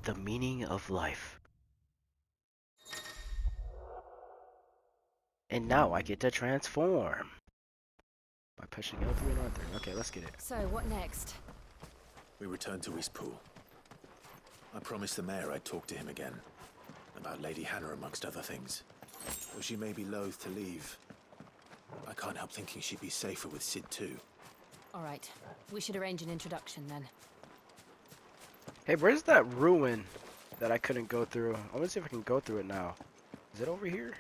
The meaning of life. And now I get to transform. By pushing L3 and R3. Okay, let's get it. So, what next? We return to Eastpool. I promised the mayor I'd talk to him again. About Lady Hannah, amongst other things. Though she may be loath to leave, I can't help thinking she'd be safer with Sid too. Alright, we should arrange an introduction then. Hey, where's that ruin that I couldn't go through? I want to see if I can go through it now. Is it over here?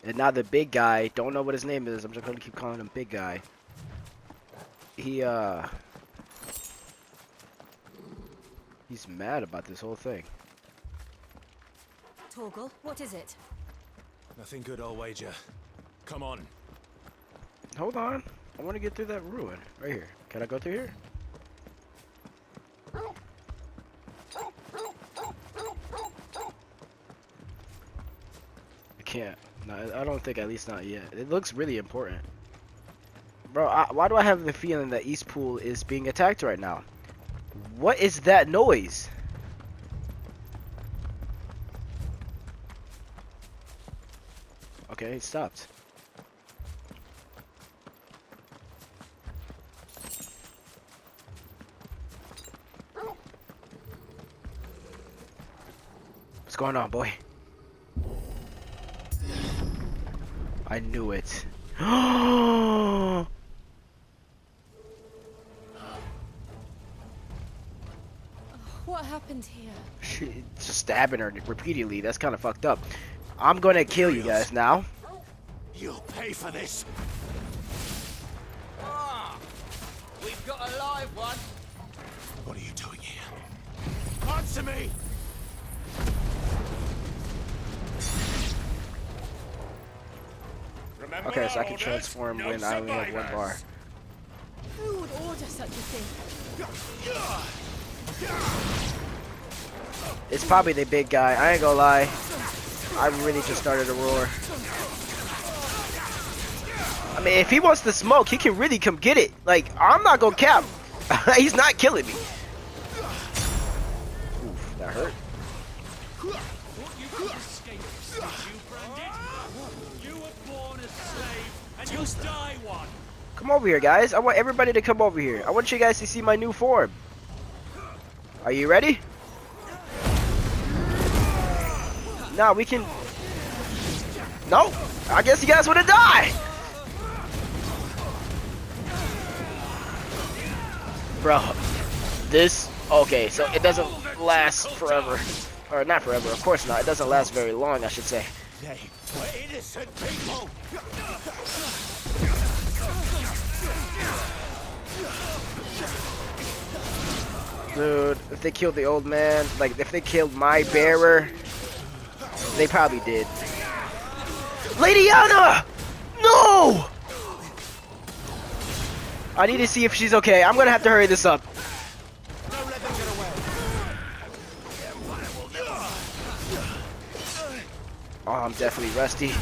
And now the big guy, don't know what his name is. I'm just going to keep calling him Big Guy. He's mad about this whole thing. Torgal, what is it? Nothing good, I'll wager. Come on. Hold on. I want to get through that ruin. Right here. Can I go through here? I can't. No, I don't think, at least not yet. It looks really important. Bro, why do I have the feeling that Eastpool is being attacked right now? What is that noise? Okay, it stopped. What's going on, boy? I knew it. What happened here? She just stabbing her repeatedly. That's kind of fucked up. I'm gonna kill you guys now. You'll pay for this. Ah, we've got a live one. What are you doing here? Answer me! Remember Okay, so I our can orders? transform No when I only have one survivors. bar. Who would order such a thing? It's probably the big guy. I ain't gonna lie. I really just started to roar. I mean, if he wants to smoke, he can really come get it. Like, I'm not gonna cap. He's not killing me. Oof, that hurt. Come over here, guys. I want everybody to come over here. I want you guys to see my new form. Are you ready? No, we can... No! I guess you guys want to die! Bro, this... Okay, so it doesn't last forever. Or not forever, of course not. It doesn't last very long, I should say. They were innocent people! Dude, if they killed the old man, like, if they killed my bearer, they probably did. Lady Anna! No! I need to see if she's okay. I'm gonna have to hurry this up. Don't let them get away! Oh, I'm definitely rusty.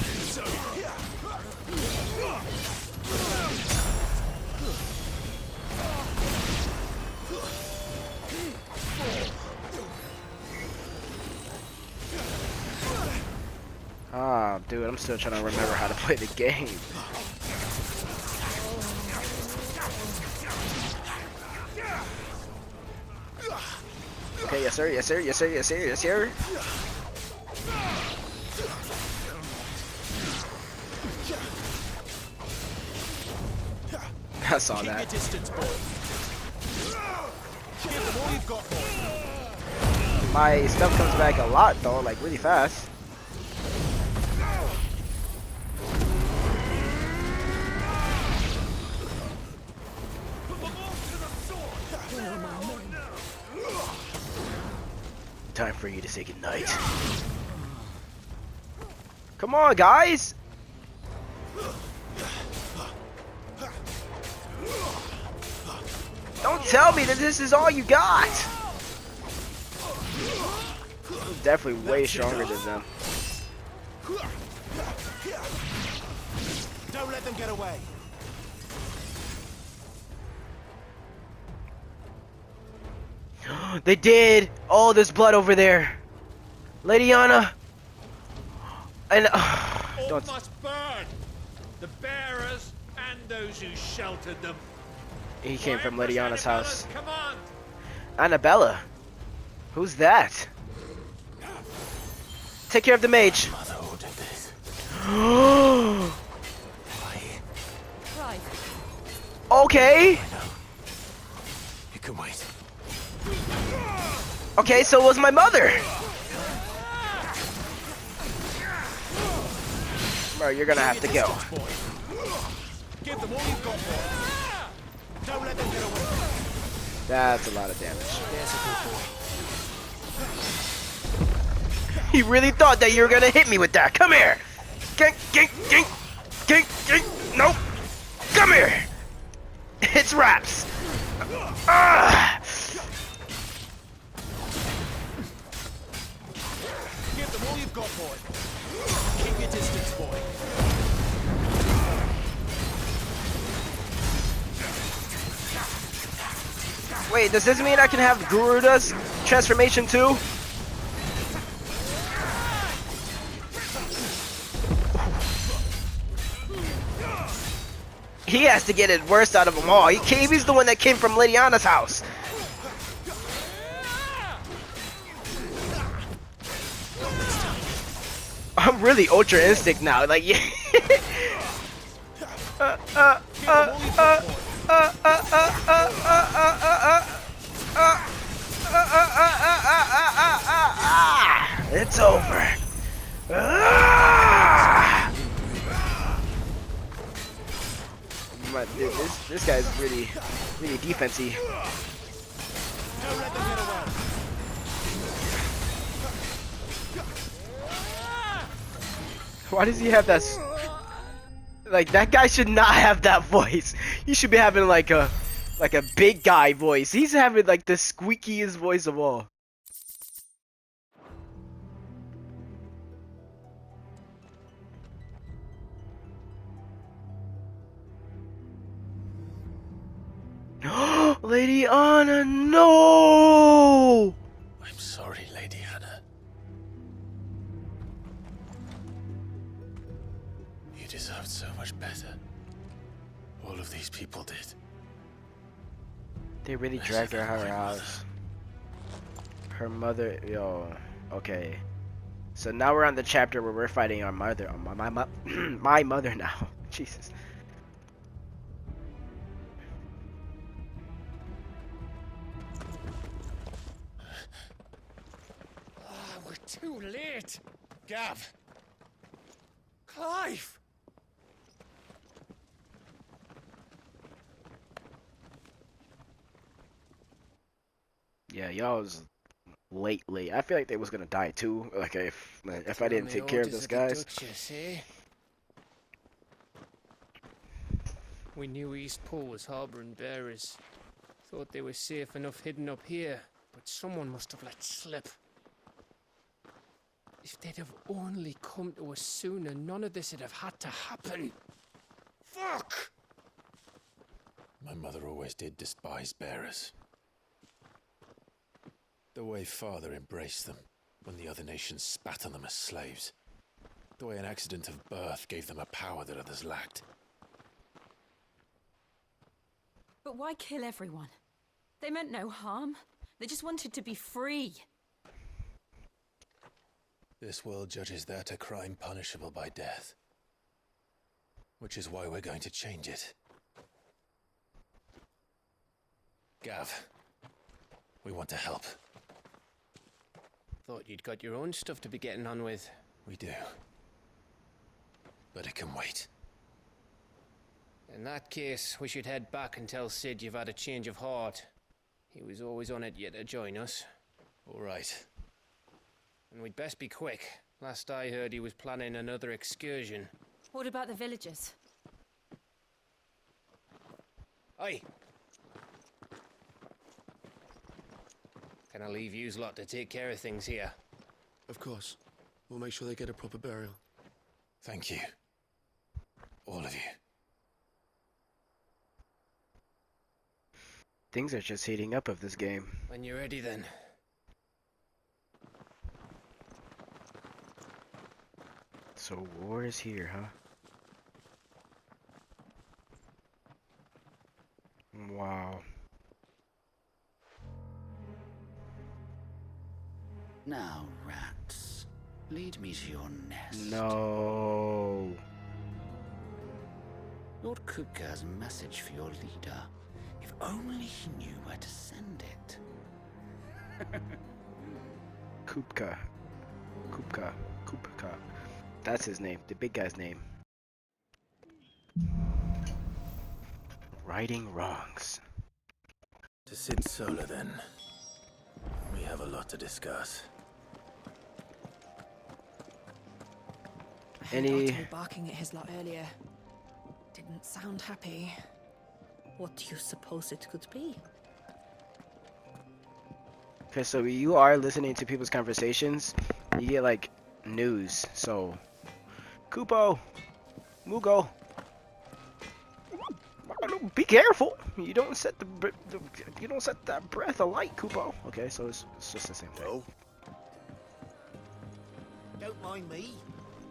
Ah, dude, I'm still trying to remember how to play the game. Okay, yes sir, yes sir, yes sir, yes sir, yes sir. I saw Keep your that. distance, boy. Give them all you've got, boy. My stuff comes back a lot though, like really fast. Time for you to say goodnight. Come on, guys! Don't tell me that this is all you got! I'm definitely way stronger than them. Don't let them get away. They did. Oh, there's blood over there. Lady Anna. And All don't. must burn. The bearers and those who sheltered them. He came from Why Lady was Anna's Annabella's house. Command. Annabella. Who's that? Take care of the mage. Mother ordered this. Right. Okay. You can wait. Okay, so was my mother. Bro, you're gonna have to go. Give them all you've got, boy. Don't let them get away. That's a lot of damage. There's a good boy. He really thought that you were gonna hit me with that. Come here. Gink, gink, gink, gink, gink. Nope. Come here. It's wraps. Ah. Give them all you've got, boy. Keep your distance, boy. Wait, does this mean I can have Garuda's transformation too? He has to get it worst out of them all. He's the one that came from Lady Anna's house. I'm really Ultra Instinct now. Like, yeah. It's over. Dude, this guy's really defensy. Don't let them get away. Why does he have that? Like, that guy should not have that voice. He should be having like a big guy voice. He's having like the squeakiest voice of all. Lady Anna, no! I'm sorry, Lady Anna. You deserved so much better. All of these people did. They really Better dragged her than out of her my house. Her mother, yo, okay. So now we're on the chapter where we're fighting our mother, my mother now. Jesus. We're too late. Gav. Clive. Yeah, y'all was late. I feel like they was gonna die too. Like if I didn't take care of those guys. We knew East Pool was harbouring bearers. Thought they were safe enough hidden up here, but someone must have let slip. If they'd have only come to us sooner, none of this would have had to happen. Fuck! My mother always did despise bearers. The way Father embraced them when the other nations spat on them as slaves. The way an accident of birth gave them a power that others lacked. But why kill everyone? They meant no harm. They just wanted to be free. This world judges that a crime punishable by death. Which is why we're going to change it. Gav, we want to help. Thought you'd got your own stuff to be getting on with. We do. But it can wait. In that case, we should head back and tell Sid you've had a change of heart. He was always on it yet to join us. All right. And we'd best be quick. Last I heard, he was planning another excursion. What about the villagers? Aye. Can I leave yous lot to take care of things here? Of course. We'll make sure they get a proper burial. Thank you. All of you. Things are just heating up of this game. When you're ready, then. So war is here, huh? Wow. Now, rats, lead me to your nest. No. Lord Kupka has a message for your leader. If only he knew where to send it. Kupka. Kupka. Kupka. That's his name. The big guy's name. Righting wrongs. To Sid Solar, then. We have a lot to discuss. I heard Any- Otto barking at his lot earlier. Didn't sound happy. What do you suppose it could be? Okay, so you are listening to people's conversations. You get like news. So, Kupo, Mugo, be careful. You don't set you don't set that breath alight, Kupo. Okay, so it's just the same thing. Well, don't mind me.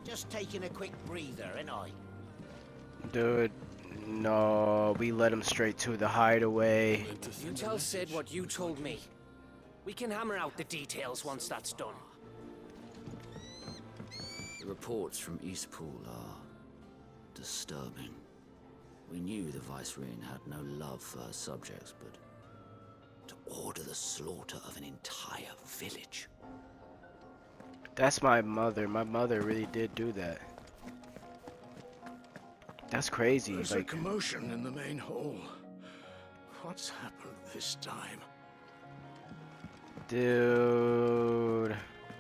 Just taking a quick breather, ain't I? Dude, no, we led him straight to the hideaway. You tell Sid what you told me. We can hammer out the details once that's done. The reports from Eastpool are disturbing. We knew the Vicereine had no love for her subjects, but to order the slaughter of an entire village. That's my mother. My mother really did do that. That's crazy. There's a Like, commotion in the main hall. What's happened this time? dude,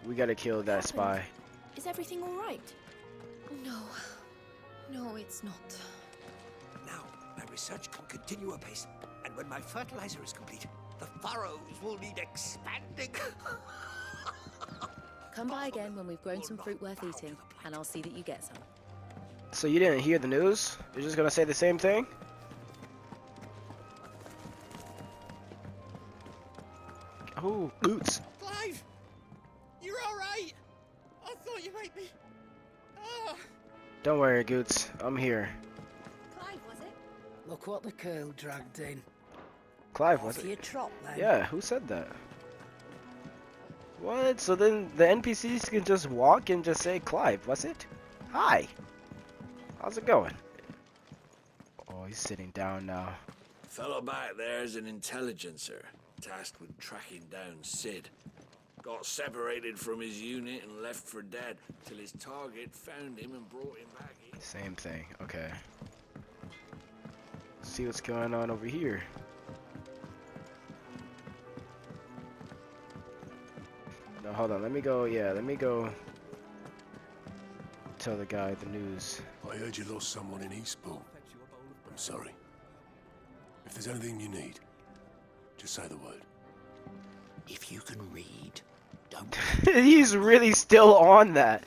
we gotta kill that spy. Is everything all right? No. No, it's not. Now, my research can continue apace, and when my fertilizer is complete, the furrows will need expanding. Come by again when we've grown some fruit worth eating, and I'll see that you get some. So you didn't hear the news? You're just gonna say the same thing? Oh, Boots. Clive! You're alright! I thought you might be... Ah! Don't worry, Goots. I'm here. Clive, was it? Look what the girl dragged in. Clive, was Off it? your trot, then. Yeah, who said that? What? So then the NPCs can just walk and just say, Clive, was it? Hi. How's it going? Oh, he's sitting down now. Fellow back there's an intelligencer, tasked with tracking down Sid. Got separated from his unit and left for dead, till his target found him and brought him back in. Same thing. Okay. Let's see what's going on over here. No, hold on. Let me go. Yeah, let me go tell the guy the news. I heard you lost someone in Eastpool. I'm sorry. If there's anything you need, just say the word. If you can read, don't... He's really still on that.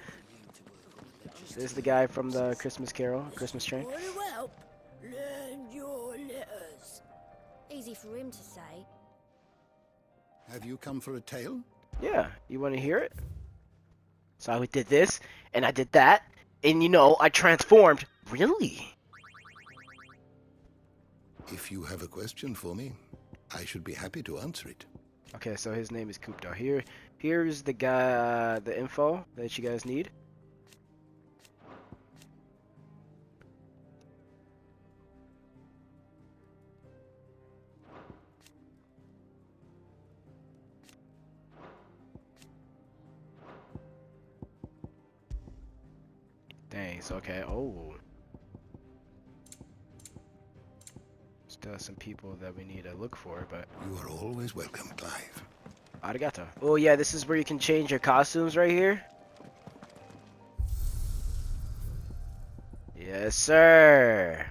There's the guy from the Christmas Carol, Christmas Train. Want to help? Learn your letters. Easy for him to say. Have you come for a tale? Yeah, you want to hear it? So I did this, and I did that, and you know, I transformed. Really? If you have a question for me, I should be happy to answer it. Okay, so his name is Kupto. Here's the guy, the info that you guys need. Thanks, okay. Oh. Still some people that we need to look for, but... You are always welcome, Clive. Arigato. Oh yeah, this is where you can change your costumes right here. Yes, sir.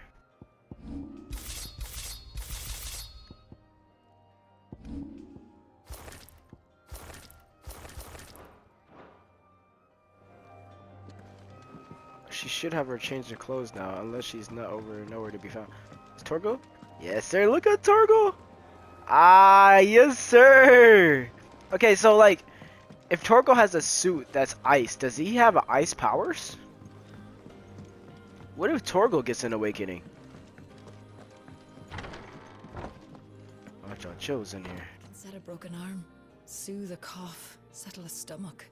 She should have her change her clothes now, unless she's not nowhere to be found. Is Torgo? Yes, sir. Look at Torgo. Ah, yes, sir. Okay, so like, if Torgal has a suit that's ice, does he have ice powers? What if Torgal gets an awakening? Watch out, chills in here. Set a broken arm, soothe a cough, settle a stomach.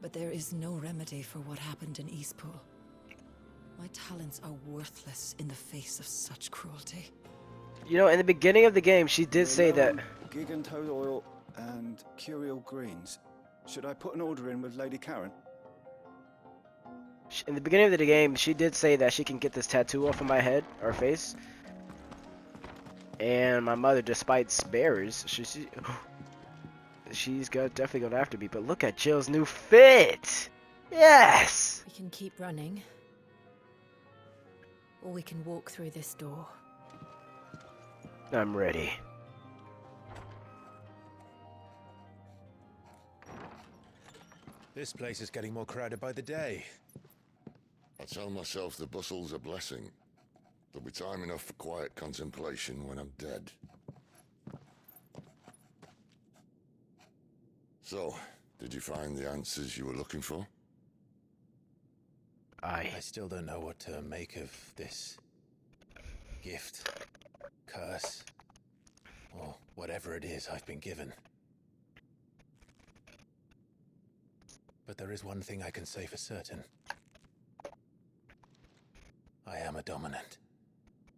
But there is no remedy for what happened in Eastpool. My talents are worthless in the face of such cruelty. You know, in the beginning of the game, she did say that. Gigantode oil and Curial greens. Should I put an order in with Lady Karen? In the beginning of the game, she did say that she can get this tattoo off of my head or face. And my mother, despite spares, she's definitely gonna have to be. But look at Jill's new fit. Yes. We can keep running, or we can walk through this door. I'm ready. This place is getting more crowded by the day. I tell myself the bustle's a blessing. There'll be time enough for quiet contemplation when I'm dead. So, did you find the answers you were looking for? I still don't know what to make of this gift, curse, or whatever it is I've been given. But there is one thing I can say for certain. I am a dominant,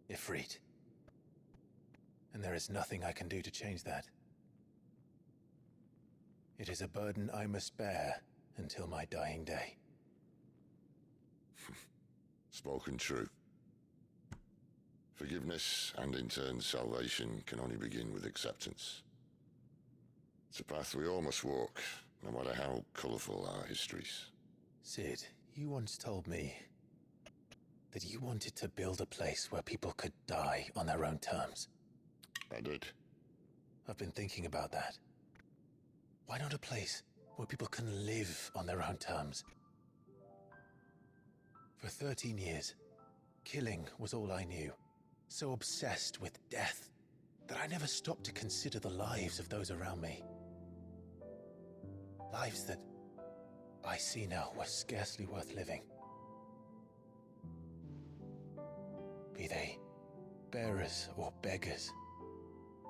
Ifrit. And there is nothing I can do to change that. It is a burden I must bear until my dying day. Spoken true. Forgiveness and in turn salvation can only begin with acceptance. It's a path we all must walk, no matter how colourful our histories. Cid, you once told me that you wanted to build a place where people could die on their own terms. I did. I've been thinking about that. Why not a place where people can live on their own terms? For 13 years, killing was all I knew. So obsessed with death that I never stopped to consider the lives of those around me. Lives that I see now were scarcely worth living. Be they bearers or beggars,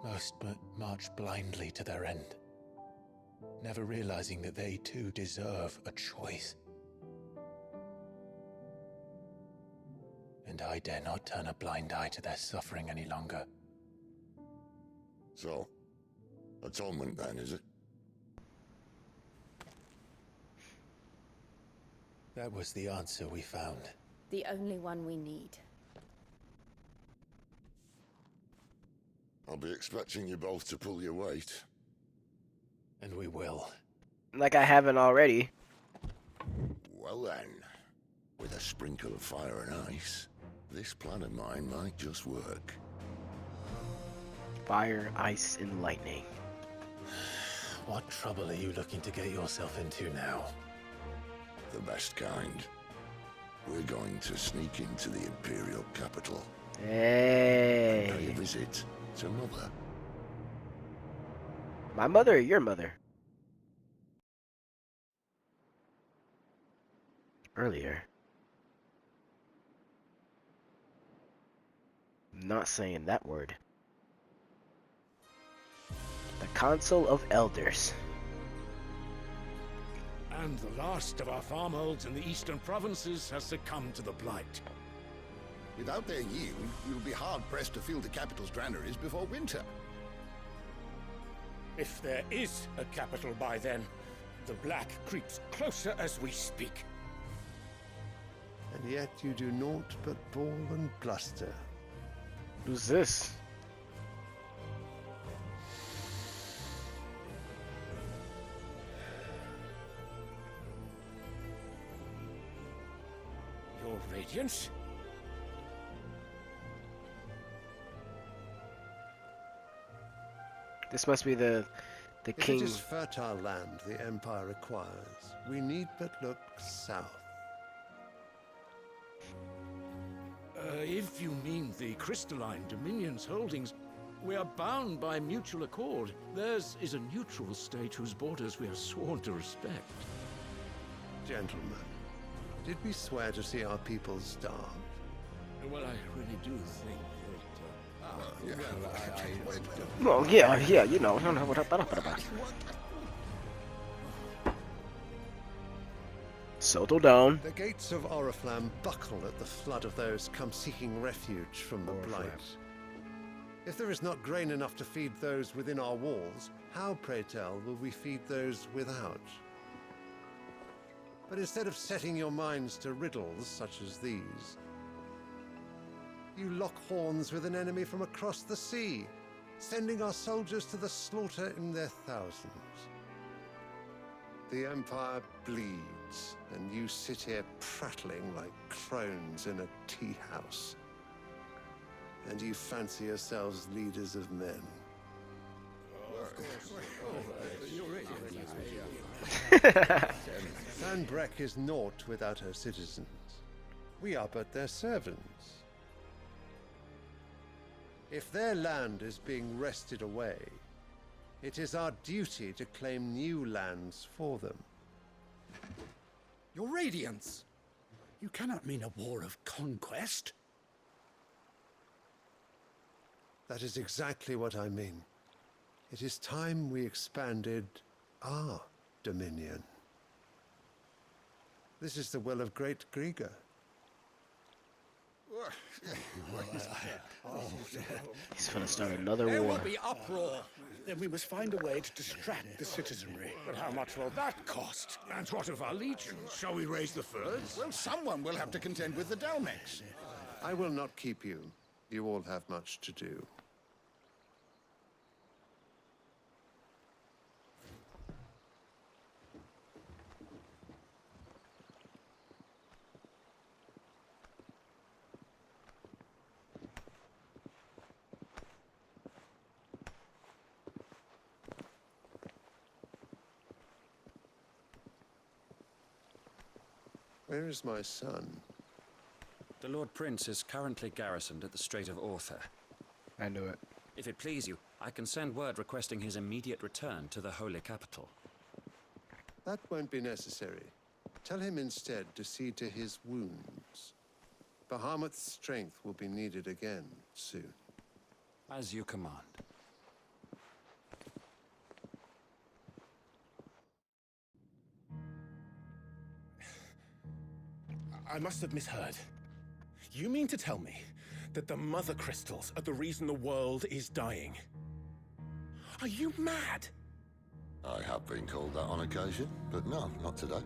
most march blindly to their end, never realizing that they too deserve a choice. And I dare not turn a blind eye to their suffering any longer. So, atonement then, is it? That was the answer we found. The only one we need. I'll be expecting you both to pull your weight. And we will. Like I haven't already. Well then, with a sprinkle of fire and ice, this plan of mine might just work. Fire, ice, and lightning. What trouble are you looking to get yourself into now? The best kind. We're going to sneak into the Imperial capital. Hey. And pay a visit to Mother. My mother or your mother? Earlier. I'm not saying that word. The Council of Elders. And the last of our farmholds in the eastern provinces has succumbed to the blight. Without their yield, you'll be hard-pressed to fill the capital's granaries before winter. If there is a capital by then, the black creeps closer as we speak. And yet you do naught but bawl and bluster. Who's this? Your Radiance? This must be the king. If it is fertile land the Empire requires, we need but look south. If you mean the crystalline Dominion's holdings, We are bound by mutual accord. Theirs is a neutral state whose borders we are sworn to respect. Gentlemen, did we swear to see our people starve? Well, I really do think that... Well, yeah, you know. Settle down. The gates of Oriflamme buckle at the flood of those come seeking refuge from the blight. If there is not grain enough to feed those within our walls, how, pray tell, will we feed those without? But instead of setting your minds to riddles such as these, you lock horns with an enemy from across the sea, sending our soldiers to the slaughter in their thousands. The Empire bleeds, and you sit here prattling like crones in a tea house. And you fancy yourselves leaders of men. Sanbreque is naught without her citizens. We are but their servants. If their land is being wrested away, it is our duty to claim new lands for them. Your Radiance! You cannot mean a war of conquest. That is exactly what I mean. It is time we expanded our dominion. This is the will of great Grieger. He's gonna start another There war. will be uproar. Then we must find a way to distract the citizenry. But how much will that cost? And what of our legions? Shall we raise the furs? Well, someone will have to contend with the Dalmex. I will not keep you. You all have much to do. Where is my son? The Lord Prince is currently garrisoned at the Strait of Orther. I knew it. If it please you, I can send word requesting his immediate return to the Holy Capital. That won't be necessary. Tell him instead to see to his wounds. Bahamut's strength will be needed again soon. As you command. I must have misheard. You mean to tell me that the Mother Crystals are the reason the world is dying? Are you mad? I have been called that on occasion, but no, not today.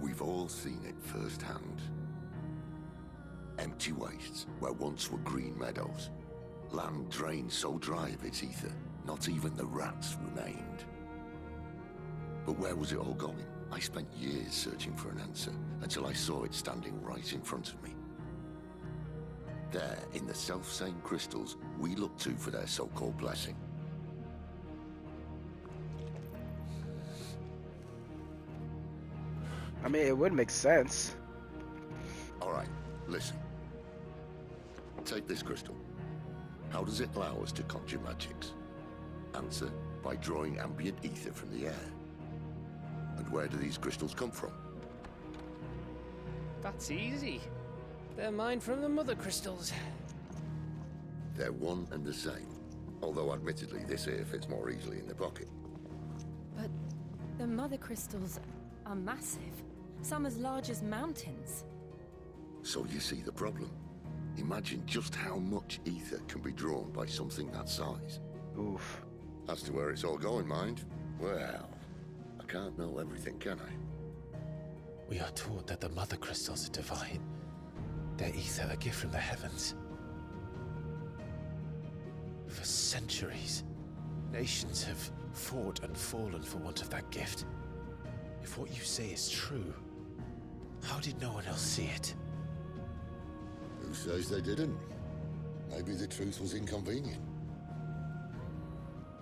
We've all seen it firsthand. Empty wastes where once were green meadows. Land drained so dry of its ether, not even the rats remained. But where was it all going? I spent years searching for an answer, until I saw it standing right in front of me. There, in the self-same crystals we look to for their so-called blessing. I mean, it would make sense. Alright, listen. Take this crystal. How does it allow us to conjure magics? Answer, by drawing ambient ether from the air. And where do these crystals come from? That's easy. They're mined from the Mother Crystals. They're one and the same. Although admittedly this here fits more easily in the pocket. But the Mother Crystals are massive. Some as large as mountains. So you see the problem. Imagine just how much ether can be drawn by something that size. Oof. As to where it's all going, mind? Well, I can't know everything, can I? We are taught that the Mother Crystals are divine. Their ether a gift from the heavens. For centuries, nations have fought and fallen for want of that gift. If what you say is true, how did no one else see it? Who says they didn't? Maybe the truth was inconvenient.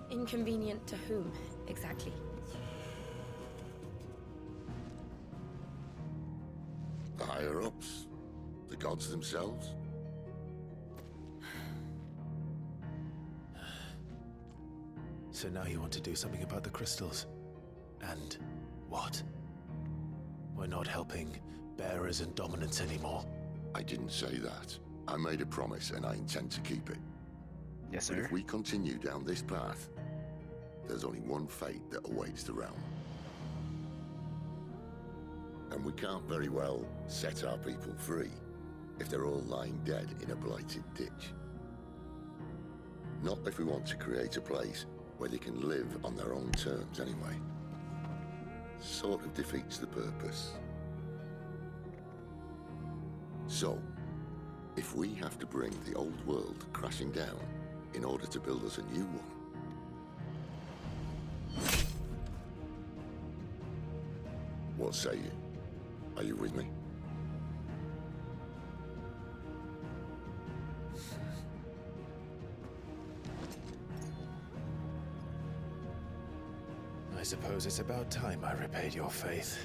Inconvenient to whom, exactly? The higher-ups? The gods themselves? So now you want to do something about the crystals. And what? We're not helping bearers and dominants anymore. I didn't say that. I made a promise and I intend to keep it. Yes, But sir. if we continue down this path, there's only one fate that awaits the realm. And we can't very well set our people free if they're all lying dead in a blighted ditch. Not if we want to create a place where they can live on their own terms anyway. Sort of defeats the purpose. So, if we have to bring the old world crashing down in order to build us a new one, what say you? Are you with me? I suppose it's about time I repaid your faith.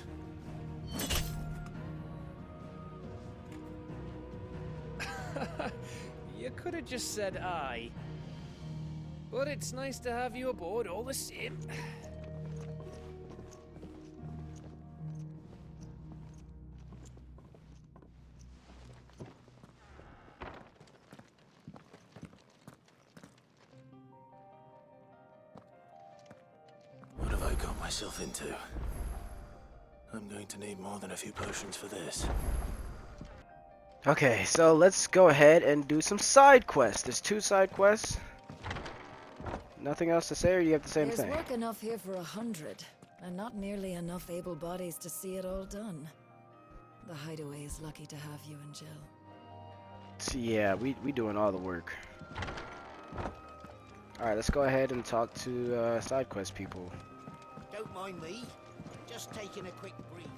You could have just said aye. But it's nice to have you aboard all the same. What have I got myself into? I'm going to need more than a few potions for this. Okay, so let's go ahead and do some side quests. There's 2 side quests. Nothing else to say, or do you have the same There's thing? work enough here for 100, and not nearly enough able bodies to see it all done. The Hideaway is lucky to have you and Jill. So yeah, we doing all the work. Alright, let's go ahead and talk to side quest people. Don't mind me. Just taking a quick breather.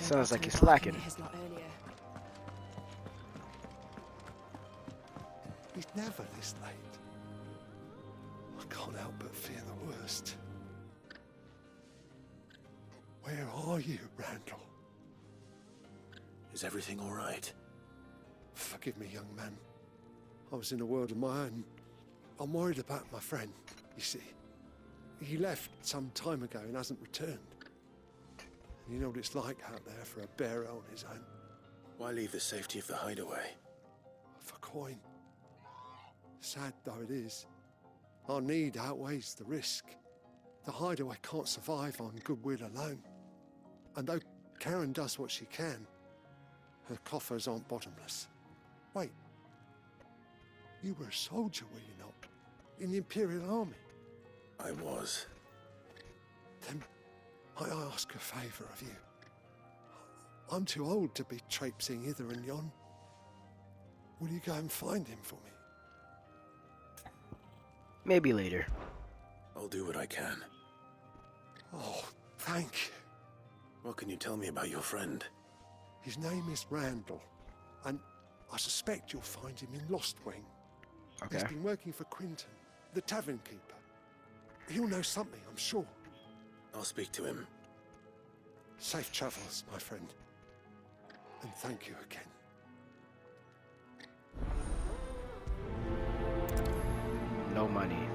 Sounds like you're slacking. He's never this late. I can't help but fear the worst. Where are you, Randall? Is everything all right? Forgive me, young man. I was in a world of my own. I'm worried about my friend, you see. He left some time ago and hasn't returned. And you know what it's like out there for a bearer on his own. Why leave the safety of the hideaway? For coin. Sad though it is, our need outweighs the risk. The hideaway can't survive on goodwill alone. And though Karen does what she can, her coffers aren't bottomless. Wait. You were a soldier, were you not? In the Imperial Army? I was. Then I ask a favour of you. I'm too old to be traipsing hither and yon. Will you go and find him for me? Maybe later. I'll do what I can. Oh, thank you. What can you tell me about your friend? His name is Randall, and I suspect you'll find him in Lostwing. Okay. He's been working for Quinton, the tavern keeper. He'll know something, I'm sure. I'll speak to him. Safe travels, my friend. And thank you again. No money.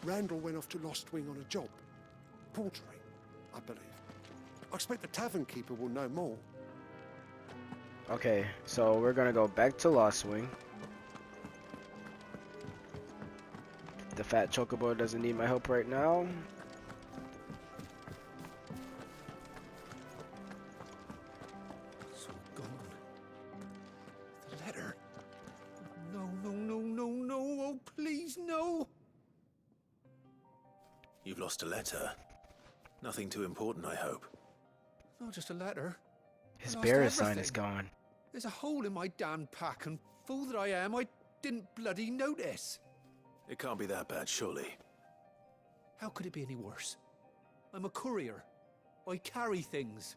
Randall went off to Lostwing on a job. Portering, I believe. I expect the tavern keeper will know more. Okay, so we're gonna go back to Lostwing. The fat chocobo doesn't need my help right now. It's all gone. The letter. No, no, no, no, no. Oh, please, no. You've lost a letter. Nothing too important, I hope. Not just a letter. His I lost bearer sign everything. is gone. There's a hole in my damn pack, and fool that I am, I didn't bloody notice. It can't be that bad, surely. How could it be any worse? I'm a courier. I carry things.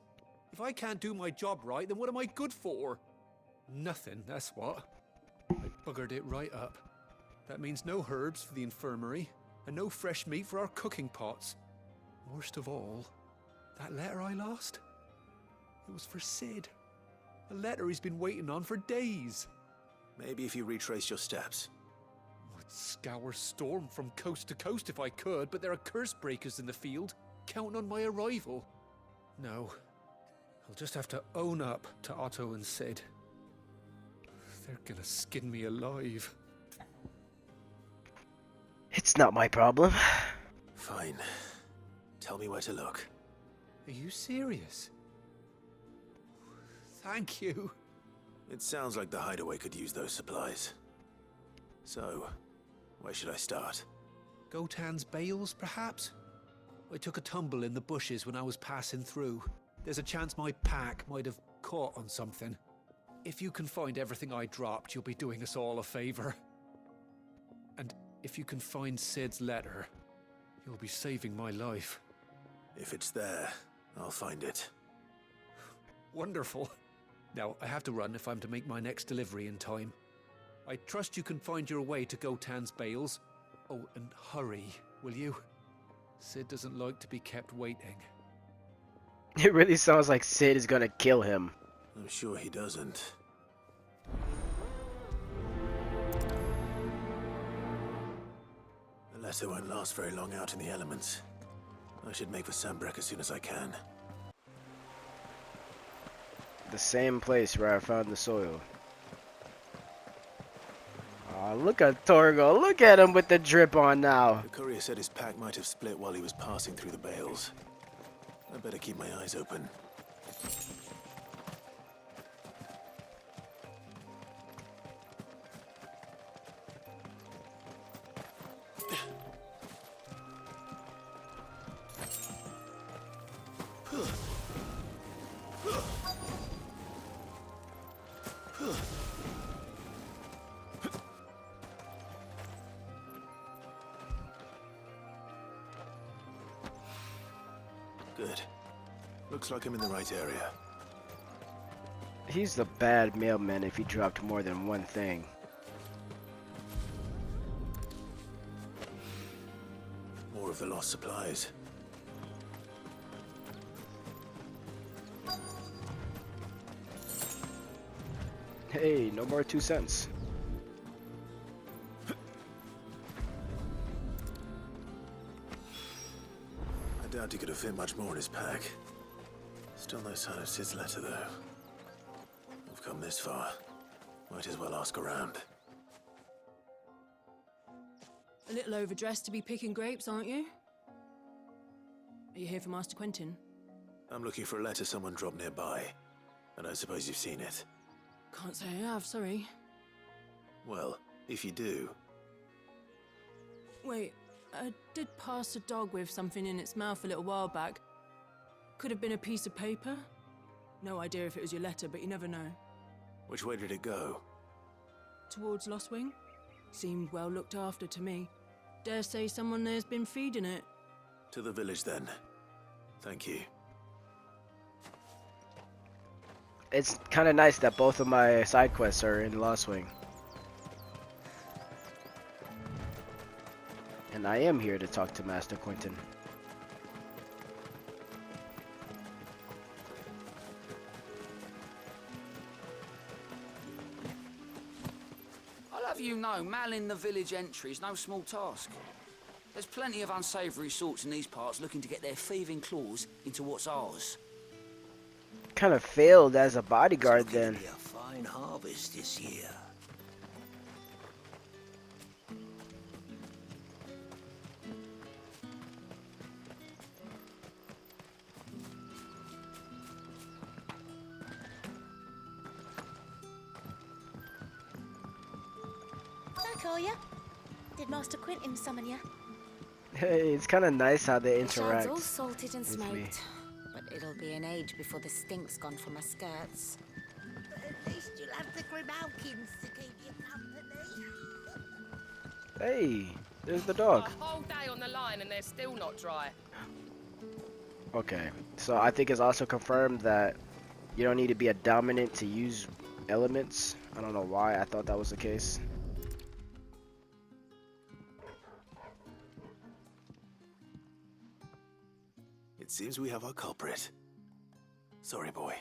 If I can't do my job right, then what am I good for? Nothing, that's what. I buggered it right up. That means no herbs for the infirmary, and no fresh meat for our cooking pots. Worst of all, that letter I lost? It was for Sid. A letter he's been waiting on for days. Maybe if you retrace your steps. I'd scour Storm from coast to coast if I could, but there are curse breakers in the field, counting on my arrival. No, I'll just have to own up to Otto and Cid. They're gonna skin me alive. It's not my problem. Fine. Tell me where to look. Are you serious? Thank you. It sounds like the hideaway could use those supplies. So, where should I start? Gotan's bales, perhaps? I took a tumble in the bushes when I was passing through. There's a chance my pack might have caught on something. If you can find everything I dropped, you'll be doing us all a favor. And if you can find Cid's letter, you'll be saving my life. If it's there, I'll find it. Wonderful. Now, I have to run if I'm to make my next delivery in time. I trust you can find your way to Gotan's bales. Oh, and hurry, will you? Cid doesn't like to be kept waiting. It really sounds like Cid is gonna kill him. I'm sure he doesn't. The letter won't last very long out in the elements. I should make for Sanbreque as soon as I can. The same place where I found the soil. Oh, look at Torgo. Look at him with the drip on now. The courier said his pack might have split while he was passing through the bales. I better keep my eyes open. Good. Looks like I'm in the right area. He's the bad mailman if he dropped more than one thing. More of the lost supplies. Hey, no more 2 cents. I doubt he could have fit much more in his pack. Still no sign of Cid's letter, though. I've come this far. Might as well ask around. A little overdressed to be picking grapes, aren't you? Are you here for Master Quentin? I'm looking for a letter someone dropped nearby. And I suppose you've seen it. Can't say I have, sorry. Well, if you do... Wait, I did pass a dog with something in its mouth a little while back. Could have been a piece of paper. No idea if it was your letter, but you never know. Which way did it go? Towards Lostwing? Seemed well looked after to me. Dare say someone there's been feeding it. To the village, then. Thank you. It's kind of nice that both of my side quests are in Lostwing. And I am here to talk to Master Quentin. I'll have you know, manning the village entry is no small task. There's plenty of unsavoury sorts in these parts looking to get their thieving claws into what's ours. Kind of failed as a bodyguard then. A fine harvest this year. Back, are ya? Did Master Quentin summon ya? Hey, it's kind of nice how they The shad's interact all salted and with me. smoked, but it'll be an age before the stink's gone from my skirts. At least you'll have the Grimalkins to keep you company. Hey, there's the dog. A whole day on the line and they're still not dry. Okay, so I think it's also confirmed that you don't need to be a dominant to use elements. I don't know why I thought that was the case. It seems we have our culprit. Sorry, boy.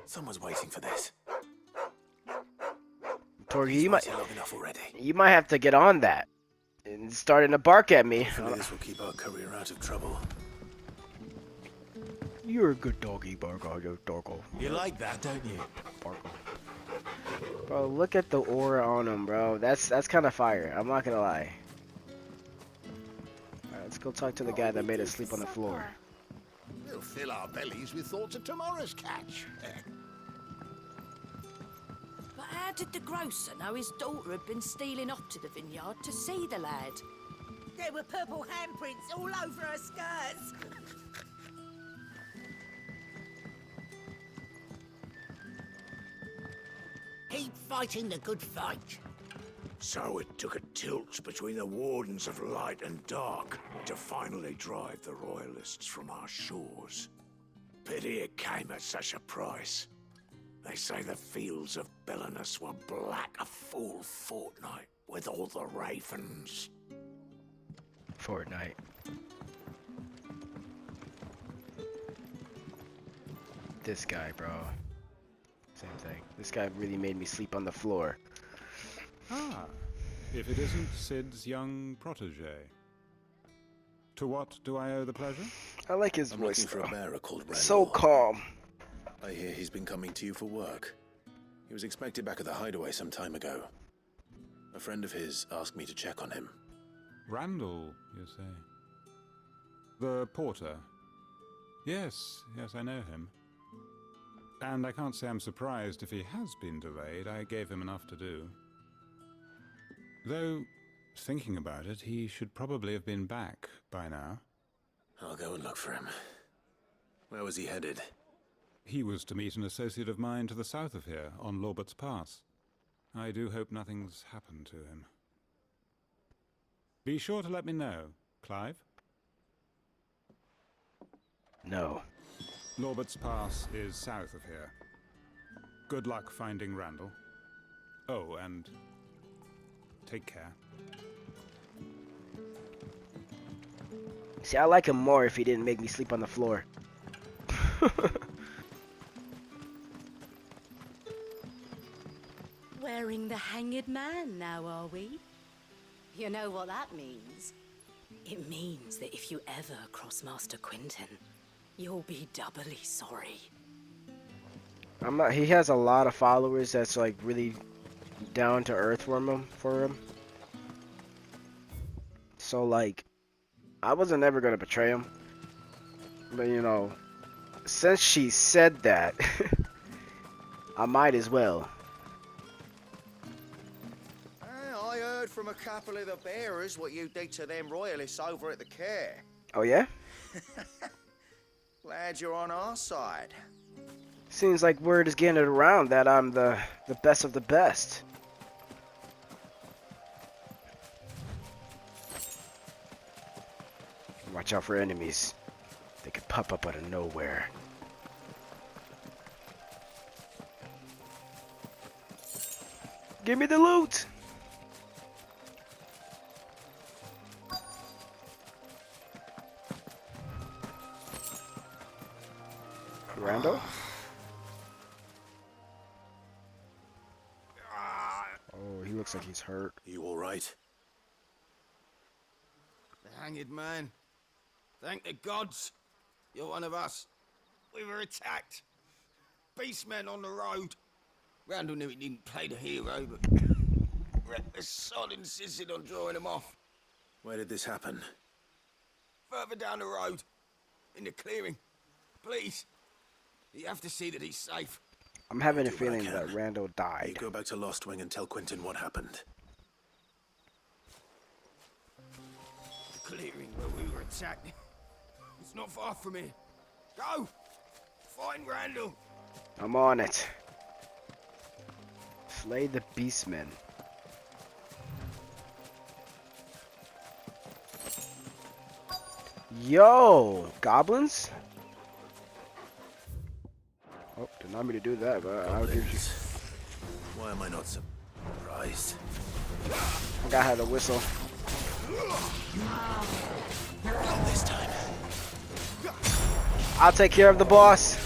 Someone's waiting for this. Torgy, He's waited long enough already. you might have to get on that. And it's starting to bark at me. Hopefully this will keep our courier out of trouble. You're a good doggy, Bargo. You're doggo. You like that, don't you? Bargo. Bro, look at the aura on him, bro. That's kind of fire. I'm not gonna lie. Alright, let's go talk to the guy that made us sleep on the floor. We'll fill our bellies with thoughts of tomorrow's catch. But how did the grocer know his daughter had been stealing off to the vineyard to see the lad? There were purple handprints all over her skirts. Keep fighting the good fight. So it took a tilt between the Wardens of Light and Dark to finally drive the Royalists from our shores. Pity it came at such a price. They say the fields of Belenus were black a full fortnight with all the ravens. Fortnite. This guy, bro. Same thing. This guy really made me sleep on the floor. Ah, if it isn't Sid's young protege. To what do I owe the pleasure? I like his I'm voice, looking for bro. a bearer called Randall. So calm. I hear he's been coming to you for work. He was expected back at the hideaway some time ago. A friend of his asked me to check on him. Randall, you say? The porter? Yes, I know him. And I can't say I'm surprised if he has been delayed. I gave him enough to do. Though, thinking about it, he should probably have been back by now. I'll go and look for him. Where was he headed? He was to meet an associate of mine to the south of here, on Lorbert's Pass. I do hope nothing's happened to him. Be sure to let me know, Clive. No. Lorbert's Pass is south of here. Good luck finding Randall. Oh, and take care. See, I like him more if he didn't make me sleep on the floor. Wearing the hanged man now, are we? You know what that means? It means that if you ever cross Master Quinton, you'll be doubly sorry. I'm not. He has a lot of followers that's like really down to earth for him. So like, I wasn't ever gonna betray him. But you know, since she said that, I might as well. I heard from a couple of the bearers what you did to them royalists over at the Care. Oh yeah? Glad you're on our side. Seems like word is getting around that I'm the best of the best. Watch out for enemies. They could pop up out of nowhere. Give me the loot! Randall? Oh, he looks like he's hurt. You all right? The hanged man. Thank the gods. You're one of us. We were attacked. Beastmen on the road. Randall knew he didn't play the hero, but the sod insisted on drawing him off. Where did this happen? Further down the road. In the clearing. Please. You have to see that he's safe. I'm having a feeling that Randall died. You go back to Lost Wing and tell Quinton what happened. The clearing where we were attacked. It's not far from here. Go! Find Randall! I'm on it. Slay the beastmen. Yo! Goblins? Oh, did not mean to do that, but I'll give you. Why am I not surprised? I got had a whistle. Not this time. I'll take care of the boss.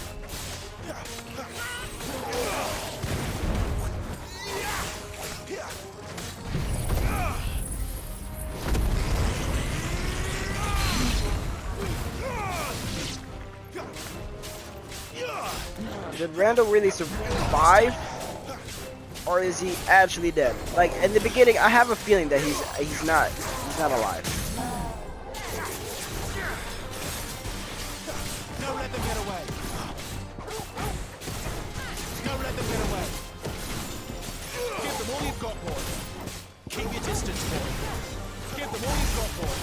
Did Randall really survive? Or is he actually dead? Like in the beginning, I have a feeling that he's not alive. Don't let them get away. Don't let them get away. Give them all you've got, boy. Keep your distance, boy. Give them all you've got, boy.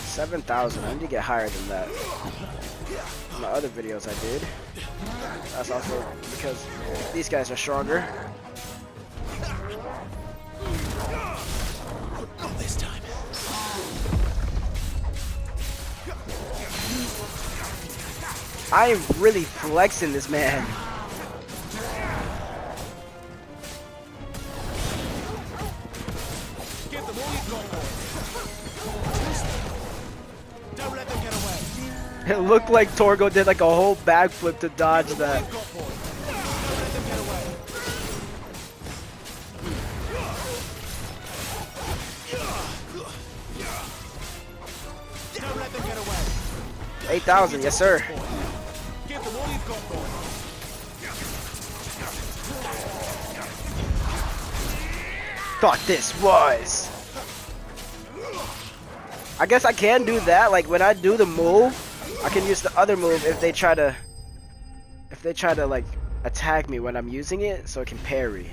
7,000. I need to get higher than that. In my other videos I did. That's also because these guys are stronger. Not this time. I am really flexing this man. Give them all you've got, boy. Don't let them get away. It looked like Torgo did like a whole backflip to dodge that. Don't let them get away. 8,000, yes sir. Give them all you've got, boy. Thought this was. I guess I can do that. Like when I do the move, I can use the other move if they try to like attack me when I'm using it, so it can parry.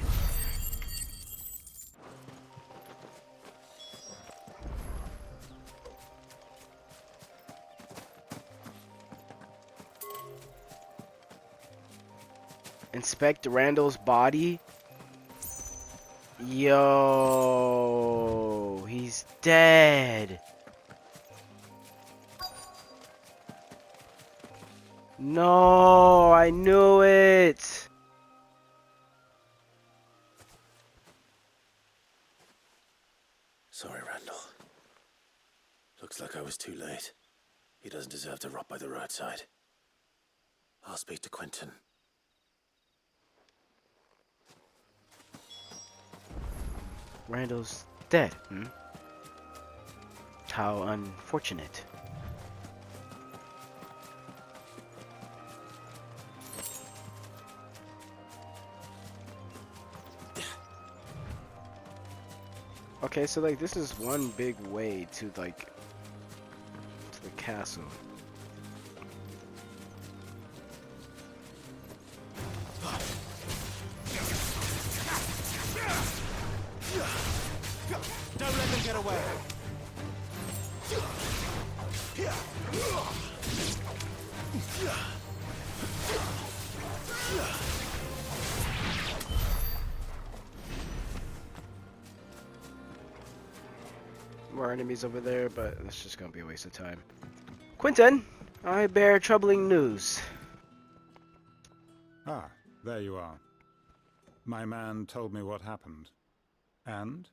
Inspect Randall's body. Yo, he's dead. No, I knew it. Sorry, Randall. Looks like I was too late. He doesn't deserve to rot by the roadside. I'll speak to Quentin. Randall's dead, hmm? How unfortunate. Okay, so like this is one big way to like to the castle. Don't let them get away. More enemies over there, but it's just gonna be a waste of time. Quentin, I bear troubling news. Ah, there you are. My man told me what happened. And?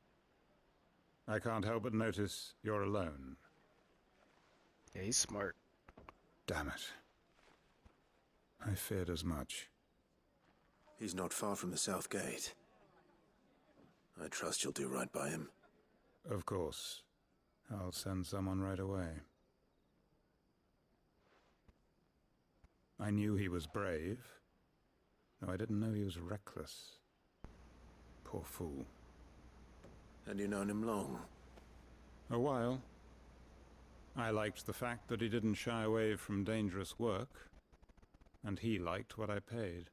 I can't help but notice you're alone. Yeah, he's smart. Damn it. I feared as much. He's not far from the South Gate. I trust you'll do right by him. Of course. I'll send someone right away. I knew he was brave, though I didn't know he was reckless. Poor fool. And you known him long? A while. I liked the fact that he didn't shy away from dangerous work, and he liked what I paid.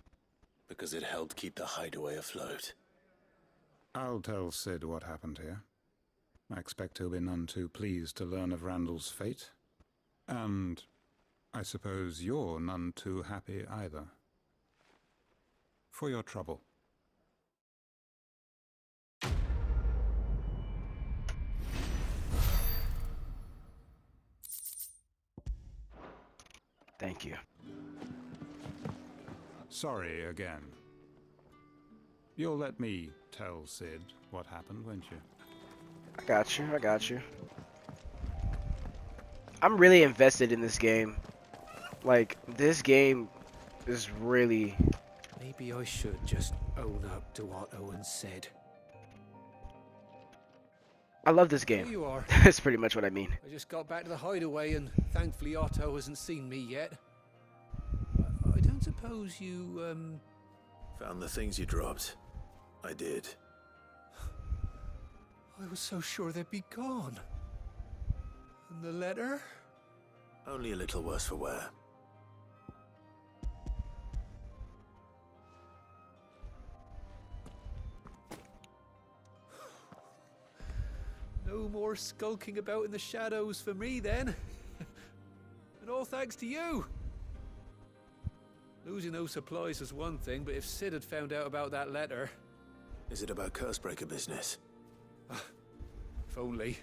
Because it helped keep the hideaway afloat. I'll tell Sid what happened here. I expect he'll be none too pleased to learn of Randall's fate. And I suppose you're none too happy either. For your trouble. Thank you. Sorry again. You'll let me tell Sid what happened, won't you? I got you, I got you. I'm really invested in this game. Like, this game is really... Maybe I should just own up to what Owen said. I love this game. Here you are. That's pretty much what I mean. I just got back to the hideaway and thankfully Otto hasn't seen me yet. I don't don't suppose you, Found the things you dropped. I did. I was so sure they'd be gone. And the letter? Only a little worse for wear. No more skulking about in the shadows for me, then. And all thanks to you. Losing those supplies was one thing, but if Sid had found out about that letter... Is it about Cursebreaker business? If only.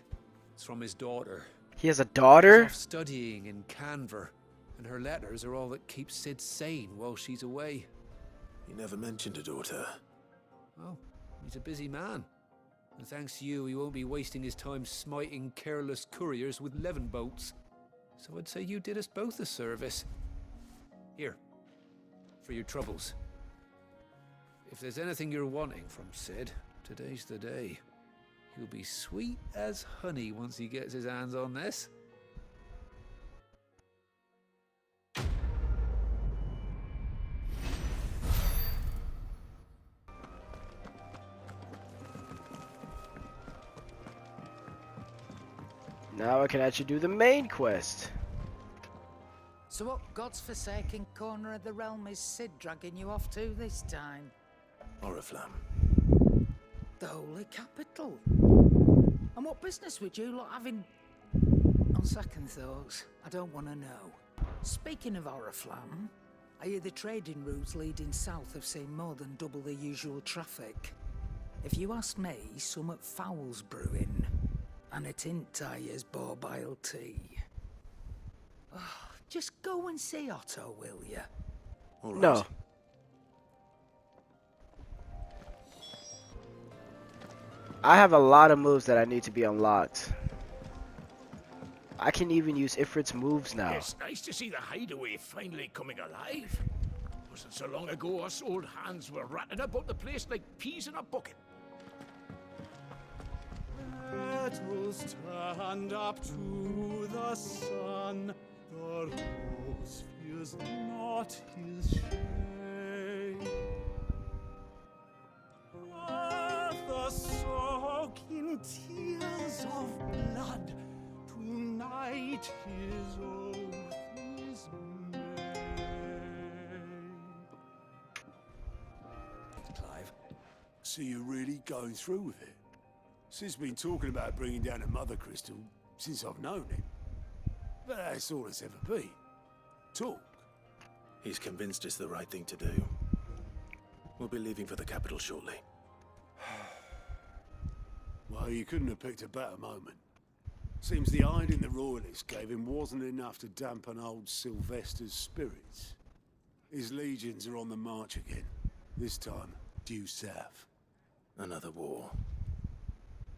It's from his daughter. He has a daughter? She's off studying in Canver, and her letters are all that keeps Sid sane while she's away. He never mentioned a daughter. Oh, he's a busy man. And thanks to you, he won't be wasting his time smiting careless couriers with levin boats. So I'd say you did us both a service. Here, for your troubles. If there's anything you're wanting from Sid, today's the day. He'll be sweet as honey once he gets his hands on this. Now I can actually do the main quest. So what God's forsaken corner of the realm is Sid dragging you off to this time? Oriflamme. The Holy Capital. And what business would you lot have in... On second thoughts, I don't want to know. Speaking of Oriflamme, I hear the trading routes leading south have seen more than double the usual traffic. If you ask me, somewhat foul's brewing. And it ain't Tyre's borbile tea. Oh, just go and see Otto, will you? All right. No. I have a lot of moves that I need to be unlocked. I can even use Ifrit's moves now. It's nice to see the hideaway finally coming alive. Wasn't so long ago us old hands were ratting about the place like peas in a bucket. Let us stand up to the sun. The rose fears not his shade. Let the soak in tears of blood. Tonight his oath is made. Clive, so you're really going through with it? Sid's been talking about bringing down a Mother Crystal since I've known him. But that's all it's ever been. Talk. He's convinced it's the right thing to do. We'll be leaving for the capital shortly. Well, you couldn't have picked a better moment. Seems the hiding the Royalists gave him wasn't enough to dampen old Sylvester's spirits. His legions are on the march again. This time, due south. Another war.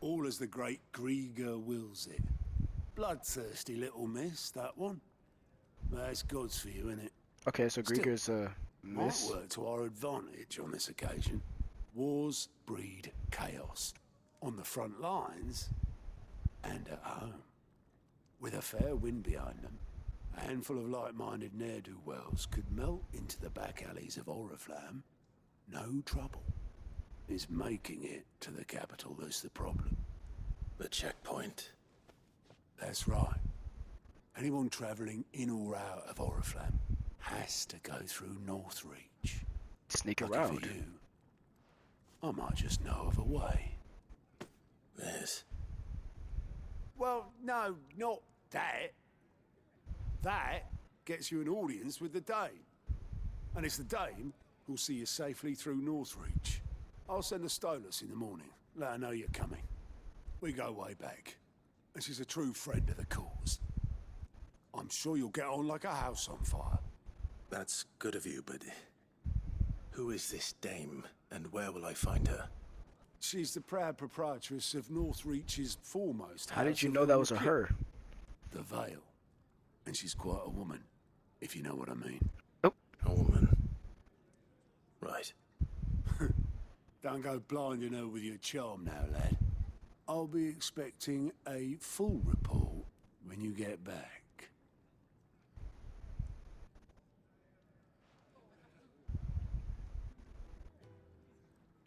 All as the great Grieger wills it. Bloodthirsty little miss, that one. That's God's for you, innit? Okay, so Grieger's miss. Might work to our advantage on this occasion. Wars breed chaos. On the front lines, and at home. With a fair wind behind them, a handful of like-minded ne'er-do-wells could melt into the back alleys of Oriflamme. No trouble. It's making it to the capital that's the problem. The checkpoint. That's right. Anyone travelling in or out of Oriflamme has to go through Northreach. Sneak Lucky around. for you, I might just know of a way. Yes. Well, no, not that. That gets you an audience with the Dame. And it's the Dame who'll see you safely through Northreach. I'll send a Stolas in the morning. Let her know you're coming. We go way back. And she's a true friend of the cause. I'm sure you'll get on like a house on fire. That's good of you, but... who is this Dame, and where will I find her? She's the proud proprietress of Northreach's foremost How did house you of know that was a Elmapit. her? The Vale. And she's quite a woman, if you know what I mean. Oh. A woman. Right. Don't go blinding her with your charm now, lad. I'll be expecting a full report when you get back.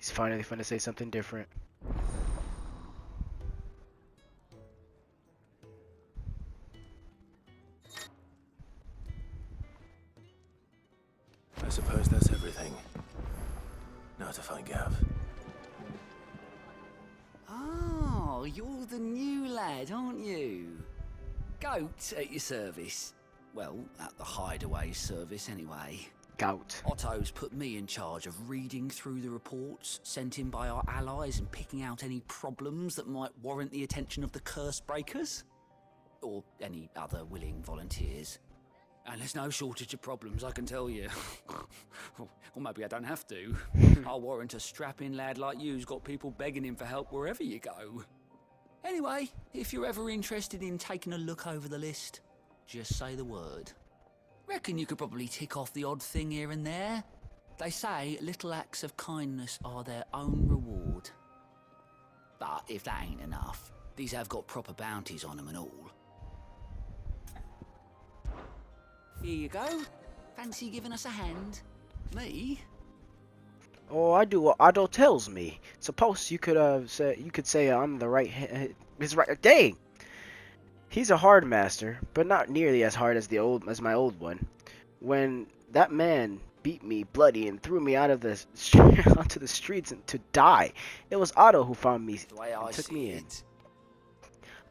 He's finally finna say something different. I suppose that's everything. Now to find Gav. Oh, you're the new lad, aren't you? Goat at your service. Well, at the hideaway service anyway. Goat. Otto's put me in charge of reading through the reports sent in by our allies and picking out any problems that might warrant the attention of the curse breakers. Or any other willing volunteers. And there's no shortage of problems, I can tell you. Or maybe I don't have to. I'll warrant a strapping lad like you's got people begging him for help wherever you go. Anyway, if you're ever interested in taking a look over the list, just say the word. Reckon you could probably tick off the odd thing here and there. They say little acts of kindness are their own reward. But if that ain't enough, these have got proper bounties on them and all. Here you go. Fancy giving us a hand? Me? Oh, I do what Otto tells me. Suppose you could say I'm the right his right. Dang. He's a hard master, but not nearly as hard as my old one. When that man beat me bloody and threw me out of the onto the streets and to die, it was Otto who found me and took me in.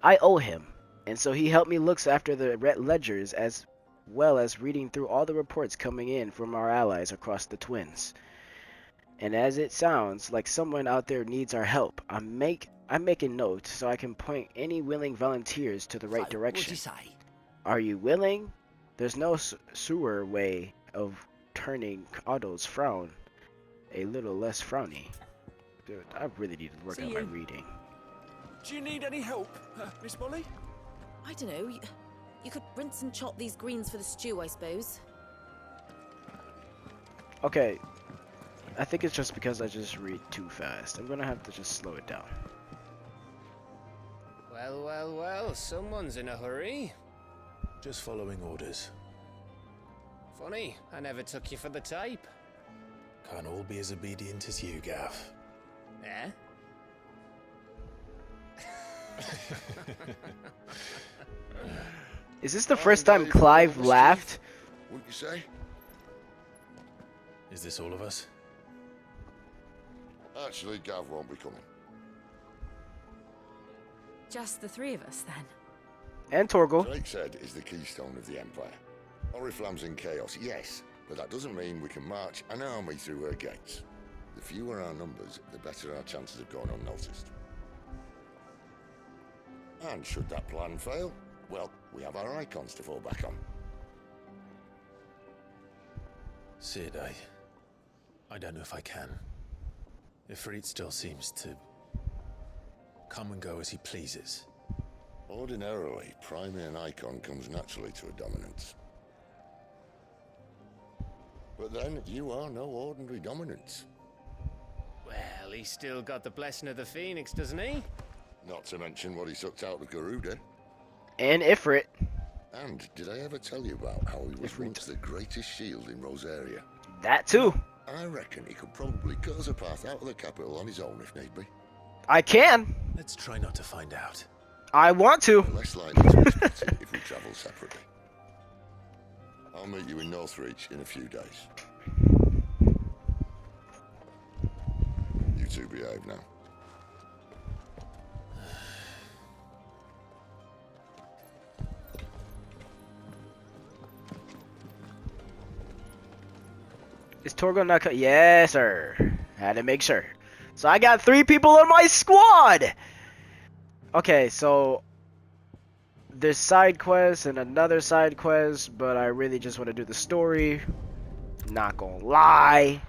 I owe him, and so he helped me look after the ledgers as well as reading through all the reports coming in from our allies across the Twins. And as it sounds like someone out there needs our help, I'm making notes so I can point any willing volunteers to the right direction. What'd you say? Are you willing? There's no sewer way of turning Otto's frown a little less frowny. Dude, I really need to work on my reading. Do you need any help, Miss Molly? I don't know. You could rinse and chop these greens for the stew, I suppose. Okay. I think it's just because I just read too fast. I'm gonna have to just slow it down. Well, well, well, someone's in a hurry. Just following orders. Funny, I never took you for the type. Can't all be as obedient as you, Gav. Eh? Is this the first time Clive laughed? Wouldn't you say? Is this all of us? Actually, Gav won't be coming. Just the three of us, then? And Torgal. Drakeshead is the keystone of the Empire. Oriflamme's in chaos, yes, but that doesn't mean we can march an army through her gates. The fewer our numbers, the better our chances of going unnoticed. And should that plan fail, well, we have our icons to fall back on. Cid, I don't know if I can. Ifrit still seems to come and go as he pleases. Ordinarily, priming an icon comes naturally to a dominance. But then, you are no ordinary dominance. Well, he's still got the blessing of the Phoenix, doesn't he? Not to mention what he sucked out of Garuda. And Ifrit. And did I ever tell you about how he was once the greatest shield in Rosaria? That too. I reckon he could probably cut us a path out of the capital on his own if need be. I can. Let's try not to find out. I want to. Less likely to be spotted if we travel separately. I'll meet you in Northreach in a few days. You two behave now. Is Torgal not cut? Yes, sir. Had to make sure. So I got 3 people on my squad. Okay, so there's side quests and another side quest, but I really just want to do the story. Not gonna lie.